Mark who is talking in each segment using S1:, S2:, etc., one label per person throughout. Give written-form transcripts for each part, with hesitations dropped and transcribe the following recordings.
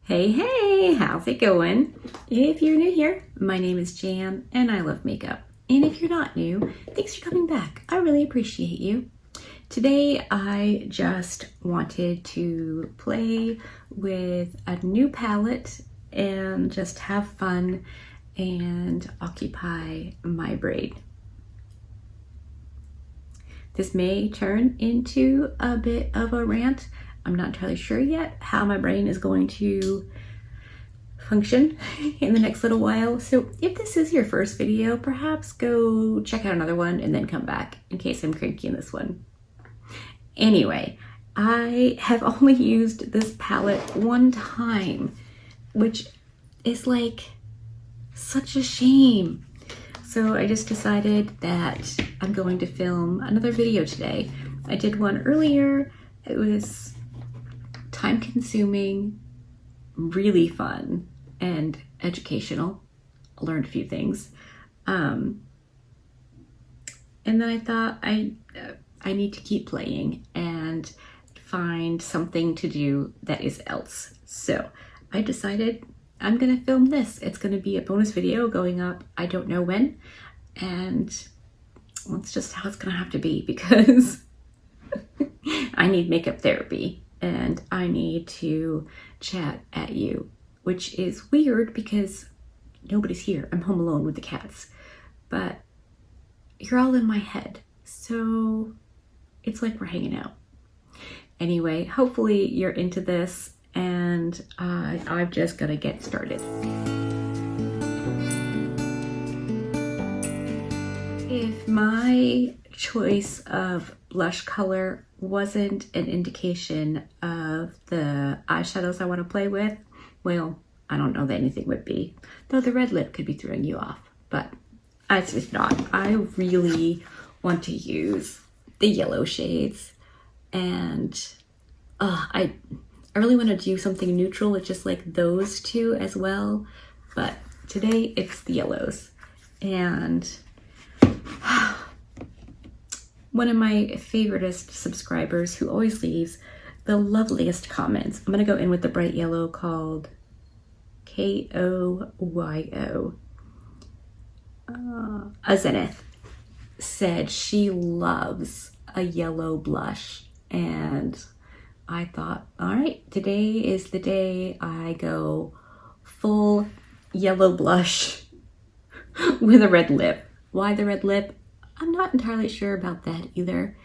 S1: Hey, hey, how's it going? If you're new here, my name is Jan and I love makeup. And if you're not new, thanks for coming back. I really appreciate you. Today, I just wanted to play with a new palette and just have fun and occupy my brain. This may turn into a bit of a rant. I'm not entirely sure yet how my brain is going to function in the next little while. So if this is your first video, perhaps go check out another one and then come back in case I'm cranky in this one. Anyway, I have only used this palette one time, which is like such a shame. So I just decided that I'm going to film another video today. I did one earlier. It was time consuming, really fun, and educational. I learned a few things. And then I thought I need to keep playing and find something to do that is else. So I decided I'm gonna film this. It's gonna be a bonus video going up, I don't know when, and well, it's just how it's gonna have to be because I need makeup therapy and I need to chat at you, which is weird because nobody's here. I'm home alone with the cats, but you're all in my head. So it's like we're hanging out. Anyway, hopefully you're into this and I'm just gonna get started. If my choice of blush color wasn't an indication of the eyeshadows I want to play with, well, I don't know that anything would be. Though the red lip could be throwing you off, but it's just not. I really want to use the yellow shades, and I really want to do something neutral with just like those two as well, but today it's the yellows. And one of my favoriteest subscribers who always leaves the loveliest comments. I'm gonna go in with the bright yellow called Koyo. A Zenith said she loves a yellow blush, and I thought, all right, today is the day I go full yellow blush with a red lip. Why the red lip? I'm not entirely sure about that either,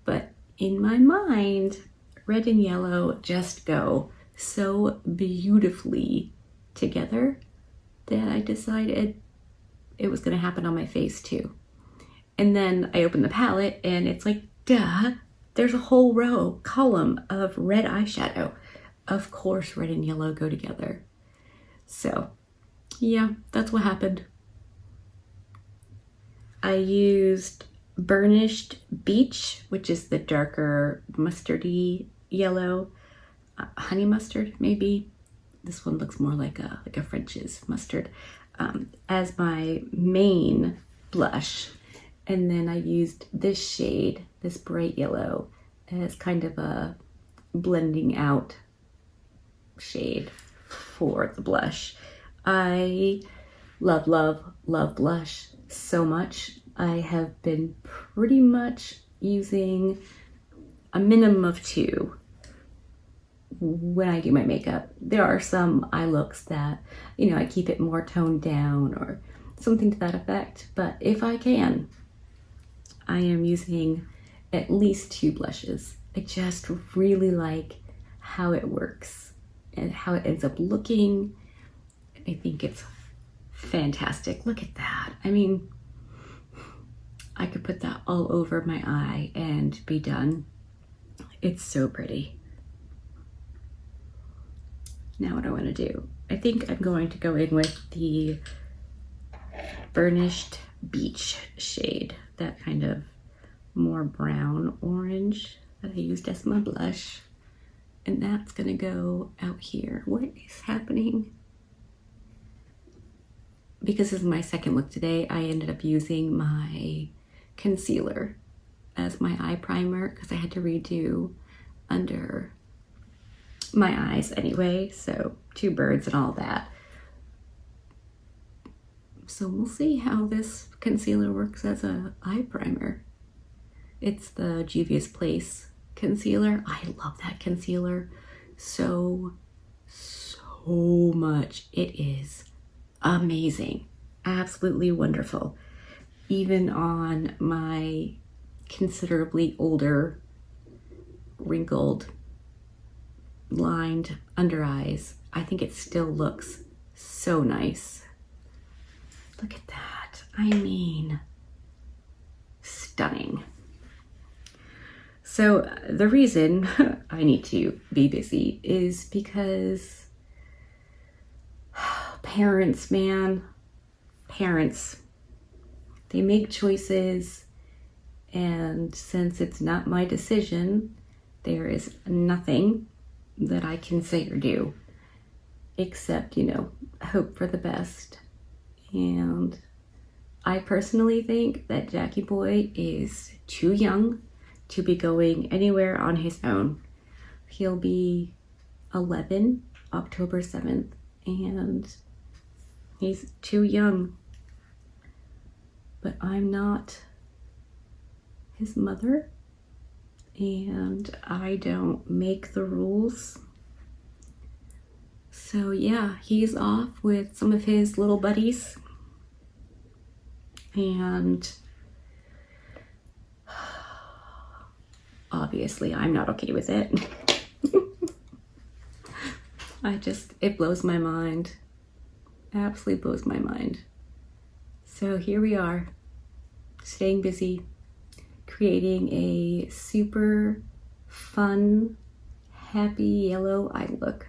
S1: but in my mind, red and yellow just go so beautifully together that I decided it was gonna happen on my face too. And then I opened the palette and it's like, duh, there's a whole column of red eyeshadow. Of course, red and yellow go together. So yeah, that's what happened. I used Burnished Beach, which is the darker mustardy yellow, honey mustard maybe. This one looks more like a French's mustard, as my main blush. And then I used this shade, this bright yellow, as kind of a blending out shade for the blush. I love, love, love blush so much. I have been pretty much using a minimum of 2 when I do my makeup. There are some eye looks that, you know, I keep it more toned down or something to that effect. But if I can, I am using at least 2 blushes. I just really like how it works and how it ends up looking. I think it's fantastic. Look at that. I mean, I could put that all over my eye and be done. It's so pretty. Now what do I want to do? I think I'm going to go in with the Burnished Beach shade, that kind of more brown orange that I used as my blush. And that's gonna go out here. What is happening? Because this is my second look today, I ended up using my concealer as my eye primer because I had to redo under my eyes anyway, so 2 birds and all that. So we'll see how this concealer works as a eye primer. It's the Juvia's Place concealer. I love that concealer so much. It is amazing, absolutely wonderful. Even on my considerably older, wrinkled, lined under eyes, I think it still looks so nice. Look at that. I mean, stunning. So the reason I need to be busy is because parents, man, parents, they make choices, and since it's not my decision, there is nothing that I can say or do except, hope for the best. And I personally think that Jackie Boy is too young to be going anywhere on his own. He'll be 11 October 7th, and he's too young. But I'm not his mother, and I don't make the rules. So yeah, he's off with some of his little buddies, and obviously I'm not okay with it. It blows my mind. Absolutely blows my mind. So here we are, staying busy, creating a super fun, happy yellow eye look.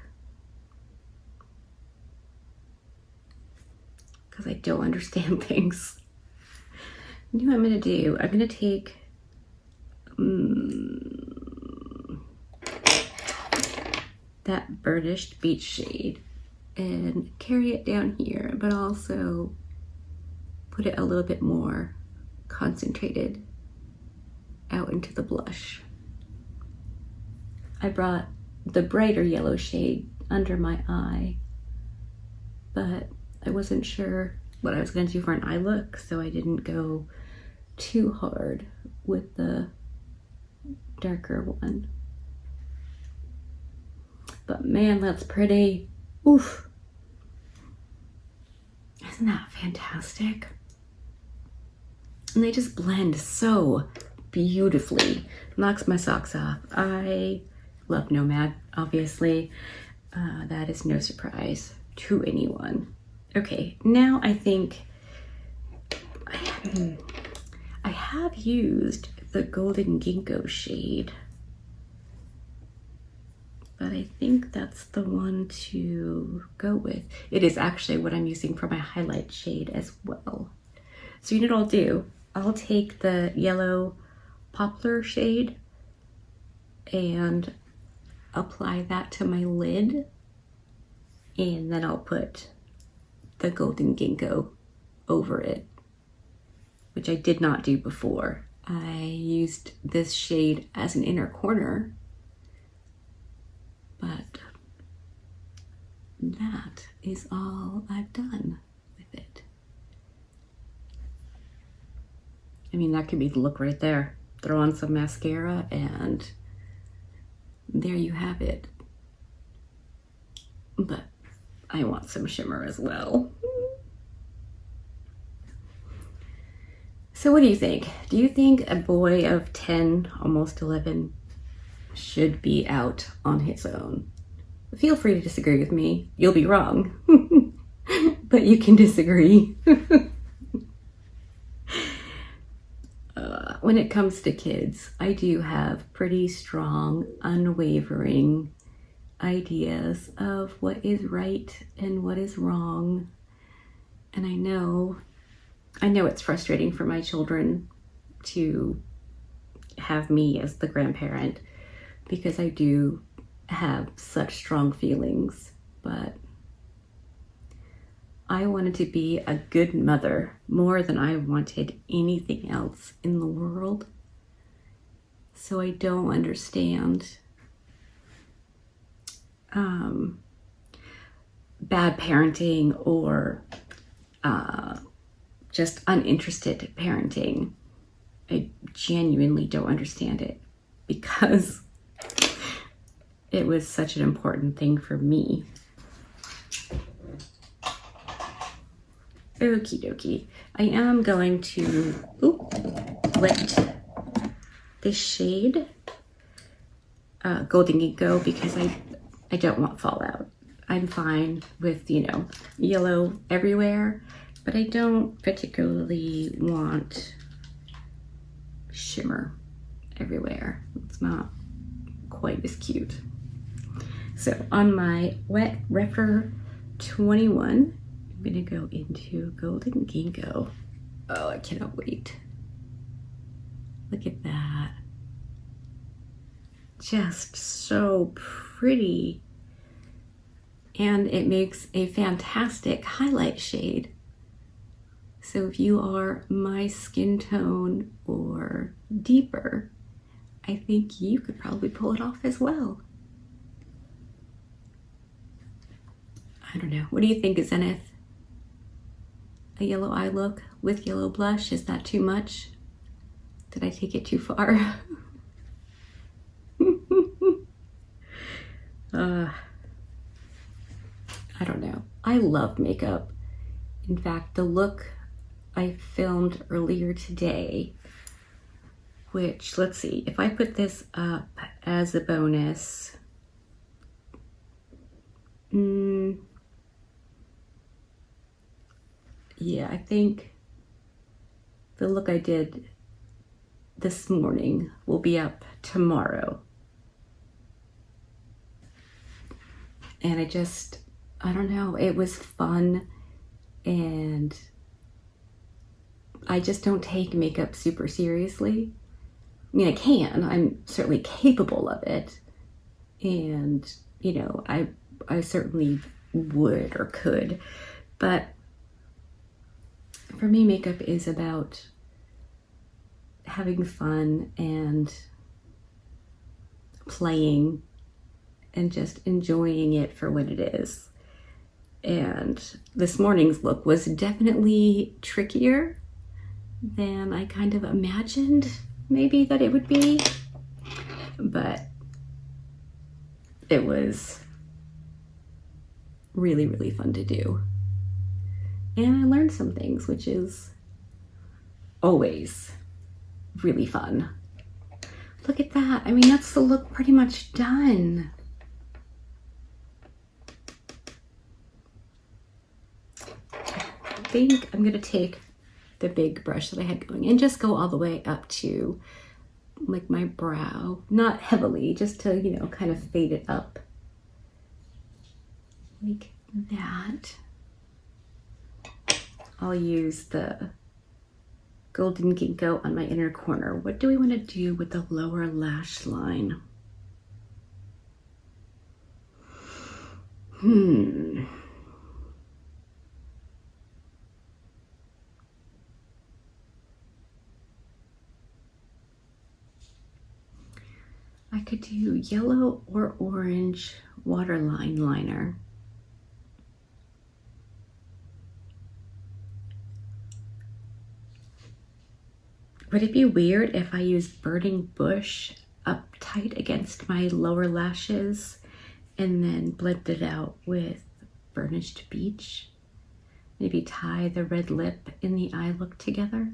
S1: Because I don't understand things. You know what I'm going to do? I'm going to take that burnished beach shade and carry it down here, but also put it a little bit more concentrated out into the blush. I brought the brighter yellow shade under my eye, but I wasn't sure what I was going to do for an eye look, so I didn't go too hard with the darker one. But man, that's pretty. Oof. Isn't that fantastic? And they just blend so beautifully. Knocks my socks off. I love Nomad, obviously. That is no surprise to anyone. Okay, now I think I have used the Golden Ginkgo shade, but I think that's the one to go with. It is actually what I'm using for my highlight shade as well. So you know what I'll do? I'll take the yellow poplar shade and apply that to my lid, and then I'll put the Golden Ginkgo over it, which I did not do before. I used this shade as an inner corner, but that is all I've done with it. I mean, that could be the look right there. Throw on some mascara and there you have it. But I want some shimmer as well. So what do you think? Do you think a boy of 10, almost 11, should be out on his own? Feel free to disagree with me. You'll be wrong, but you can disagree. When it comes to kids, I do have pretty strong, unwavering ideas of what is right and what is wrong. And I know it's frustrating for my children to have me as the grandparent, because I do have such strong feelings, but I wanted to be a good mother more than I wanted anything else in the world. So I don't understand bad parenting or just uninterested parenting. I genuinely don't understand it because it was such an important thing for me. Okie dokie. I am going to wet this shade, Golden Ginkgo, because I don't want fallout. I'm fine with, yellow everywhere, but I don't particularly want shimmer everywhere. It's not quite as cute. So on my wet Repher 21, I'm gonna go into Golden Ginkgo. Oh, I cannot wait. Look at that. Just so pretty. And it makes a fantastic highlight shade. So if you are my skin tone or deeper, I think you could probably pull it off as well. I don't know. What do you think, Zenith? A yellow eye look with yellow blush, is that too much? Did I take it too far? I don't know. I love makeup. In fact, the look I filmed earlier today, which, let's see, if I put this up as a bonus, yeah, I think the look I did this morning will be up tomorrow. And I don't know, it was fun, and I just don't take makeup super seriously. I mean, I can, I'm certainly capable of it, and I certainly would or could, but for me, makeup is about having fun and playing and just enjoying it for what it is. And this morning's look was definitely trickier than I kind of imagined maybe that it would be, but it was really, really fun to do. And I learned some things, which is always really fun. Look at that. I mean, that's the look pretty much done. I think I'm gonna take the big brush that I had going and just go all the way up to like my brow. Not heavily, just to, kind of fade it up. Like that. I'll use the Golden Ginkgo on my inner corner. What do we want to do with the lower lash line? I could do yellow or orange waterline liner. Would it be weird if I used Burning Bush up tight against my lower lashes and then blend it out with Burnished Beach? Maybe tie the red lip and the eye look together?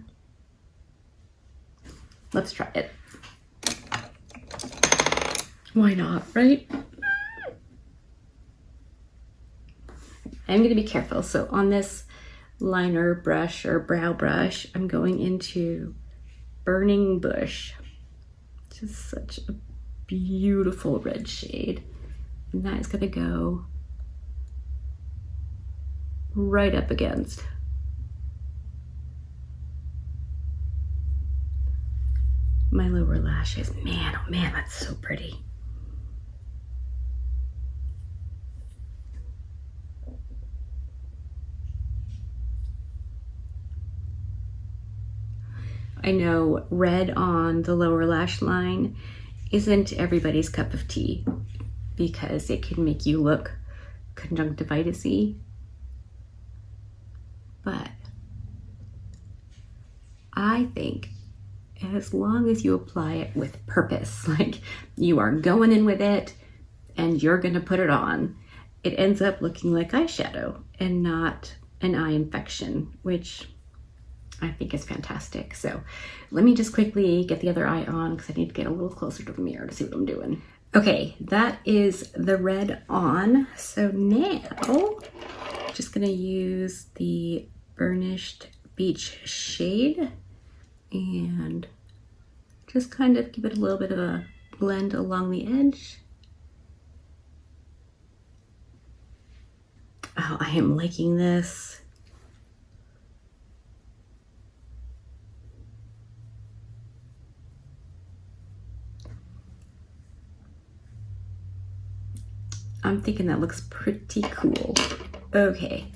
S1: Let's try it. Why not, right? I'm going to be careful. So on this liner brush or brow brush, I'm going into Burning Bush. Just such a beautiful red shade. And that is going to go right up against my lower lashes. Man, oh man, that's so pretty. I know red on the lower lash line isn't everybody's cup of tea because it can make you look conjunctivitis-y. But I think as long as you apply it with purpose, like you are going in with it and you're gonna put it on, it ends up looking like eyeshadow and not an eye infection, which I think is fantastic. So let me just quickly get the other eye on because I need to get a little closer to the mirror to see what I'm doing. Okay, that is the red on. So now I'm just gonna use the burnished beach shade and just kind of give it a little bit of a blend along the edge. Oh, I am liking this. I'm thinking that looks pretty cool. Okay.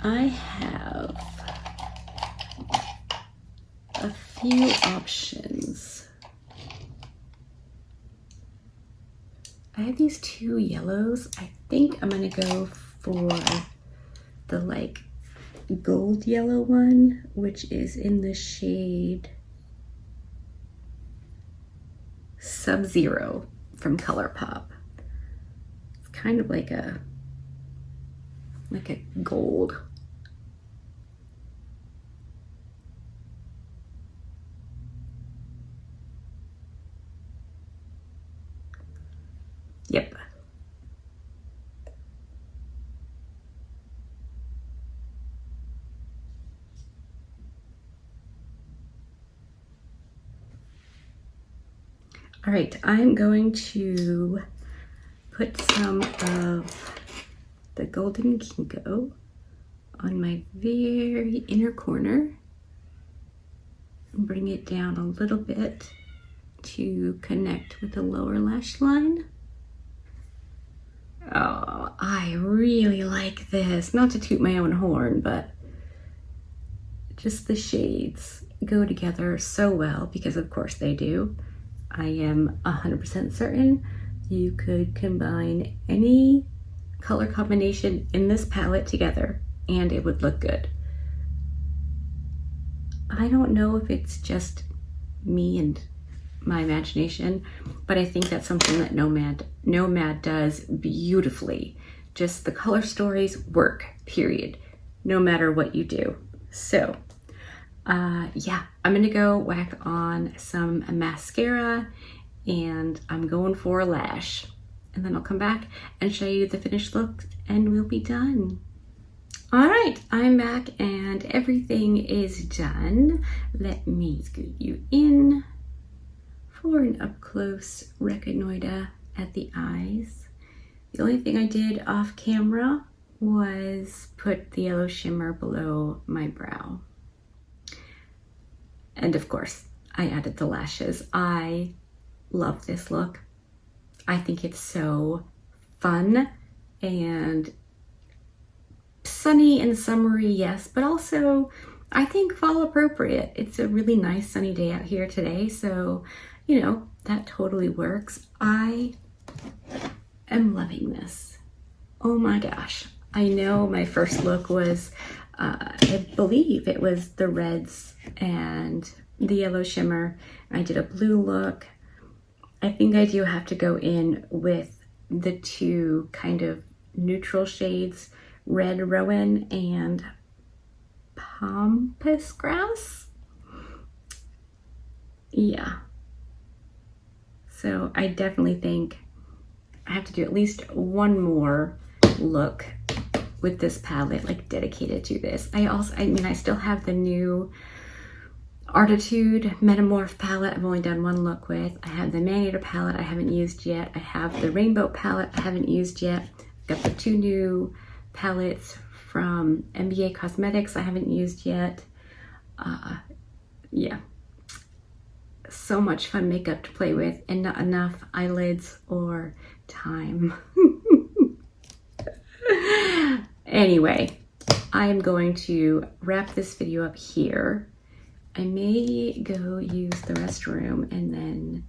S1: I have a few options. I have these two yellows. I think I'm gonna go for the like gold yellow one, which is in the shade Sub-Zero from ColourPop. It's kind of like a gold. Yep. All right, I'm going to put some of the Golden Ginkgo on my very inner corner and bring it down a little bit to connect with the lower lash line. Oh, I really like this. Not to toot my own horn, but just the shades go together so well because of course they do. I am 100% certain you could combine any color combination in this palette together and it would look good. I don't know if it's just me and my imagination, but I think that's something that Nomad does beautifully. Just the color stories work, period, no matter what you do. So yeah, I'm gonna go whack on some mascara and I'm going for a lash. And then I'll come back and show you the finished look and we'll be done. All right, I'm back and everything is done. Let me scoot you in for an up-close reconnoiter at the eyes. The only thing I did off camera was put the yellow shimmer below my brow. And of course, I added the lashes. I love this look. I think it's so fun and sunny and summery, yes, but also I think fall appropriate. It's a really nice sunny day out here today, so you know, that totally works. I am loving this. Oh my gosh. I know my first look was, I believe it was the reds and the yellow shimmer. I did a blue look. I think I do have to go in with the two kind of neutral shades, Red Rowan and Pampas Grass. Yeah. So I definitely think I have to do at least one more look with this palette, like dedicated to this. I still have the new Artitude Metamorph palette I've only done one look with. I have the Maneater palette I haven't used yet. I have the Rainbow palette I haven't used yet. Got the two new palettes from NBA Cosmetics I haven't used yet. Yeah. So much fun makeup to play with and not enough eyelids or time. Anyway, I am going to wrap this video up here. I may go use the restroom and then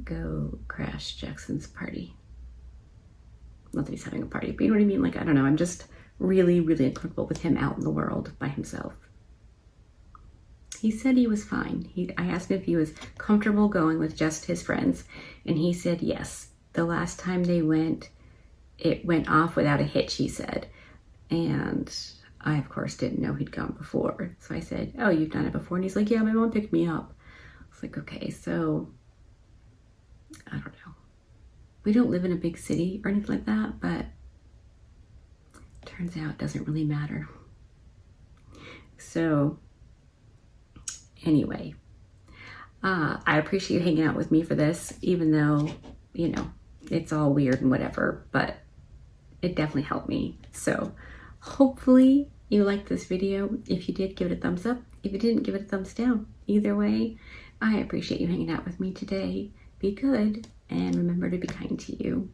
S1: go crash Jackson's party. Not that he's having a party, but you know what I mean? Like, I don't know. I'm just really, really uncomfortable with him out in the world by himself. He said he was fine. I asked him if he was comfortable going with just his friends, and he said yes. The last time they went, it went off without a hitch, he said. And I, of course, didn't know he'd gone before. So I said, oh, you've done it before? And he's like, yeah, my mom picked me up. I was like, okay, so I don't know. We don't live in a big city or anything like that, but turns out it doesn't really matter. So anyway, I appreciate you hanging out with me for this, even though, you know, it's all weird and whatever, but it definitely helped me. So hopefully you liked this video. If you did, give it a thumbs up. If you didn't, give it a thumbs down. Either way, I appreciate you hanging out with me today. Be good, and remember to be kind to you.